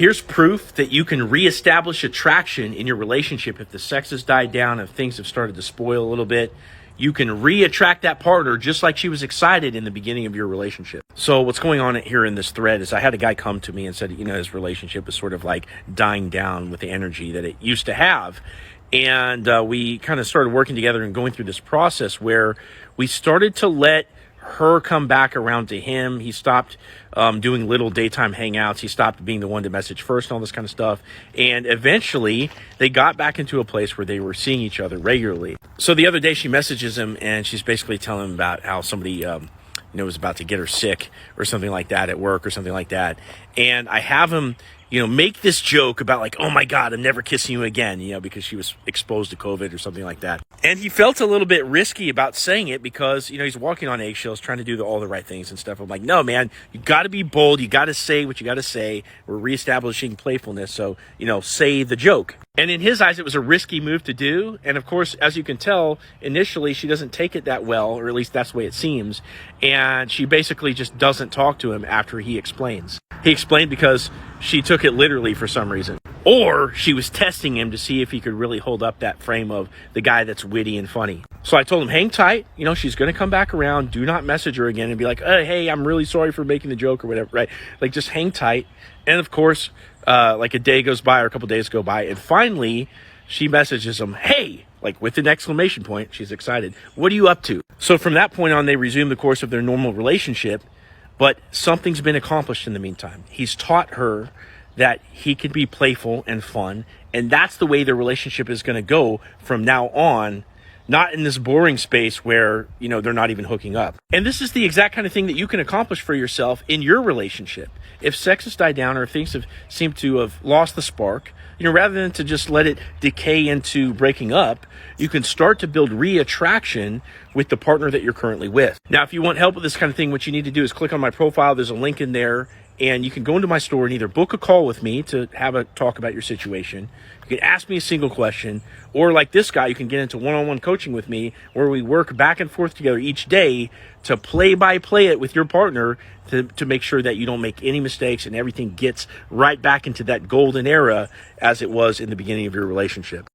Here's proof that you can reestablish attraction in your relationship if the sex has died down and things have started to spoil a little bit. You can re-attract that partner just like she was excited in the beginning of your relationship. So what's going on here in this thread is I had a guy come to me and said, his relationship is sort of like dying down with the energy that it used to have. And we kind of started working together and going through this process where we started to let her come back around to him. He stopped doing little daytime hangouts. He stopped being the one to message first and all this kind of stuff. And eventually they got back into a place where they were seeing each other regularly. So the other day she messages him and she's basically telling him about how somebody was about to get her sick or something like that at work or something like that. And I have him make this joke about like, oh my God, I'm never kissing you again, because she was exposed to COVID or something like that. And he felt a little bit risky about saying it because, he's walking on eggshells, trying to do all the right things and stuff. I'm like, no, man, you got to be bold. You got to say what you got to say. We're reestablishing playfulness. So, say the joke. And in his eyes, it was a risky move to do. And of course, as you can tell, initially, she doesn't take it that well, or at least that's the way it seems. And she basically just doesn't talk to him after he explains. He explained because she took it literally for some reason. Or she was testing him to see if he could really hold up that frame of the guy that's witty and funny. So I told him, hang tight. She's going to come back around. Do not message her again and be like, hey, I'm really sorry for making the joke or whatever, right? Like, just hang tight. And of course, like a day goes by or a couple days go by. And finally, she messages him, hey, like with an exclamation point. She's excited. What are you up to? So from that point on, they resume the course of their normal relationship. But something's been accomplished in the meantime. He's taught her that he can be playful and fun. And that's the way the relationship is going to go from now on, not in this boring space where, they're not even hooking up. And this is the exact kind of thing that you can accomplish for yourself in your relationship. If sex has died down or if things have seemed to have lost the spark, rather than to just let it decay into breaking up, you can start to build re-attraction with the partner that you're currently with. Now, if you want help with this kind of thing, what you need to do is click on my profile. There's a link in there, and you can go into my store and either book a call with me to have a talk about your situation. You can ask me a single question, or like this guy, you can get into one-on-one coaching with me where we work back and forth together each day to play-by-play it with your partner to make sure that you don't make any mistakes and everything gets right back into that golden era as it was in the beginning of your relationship.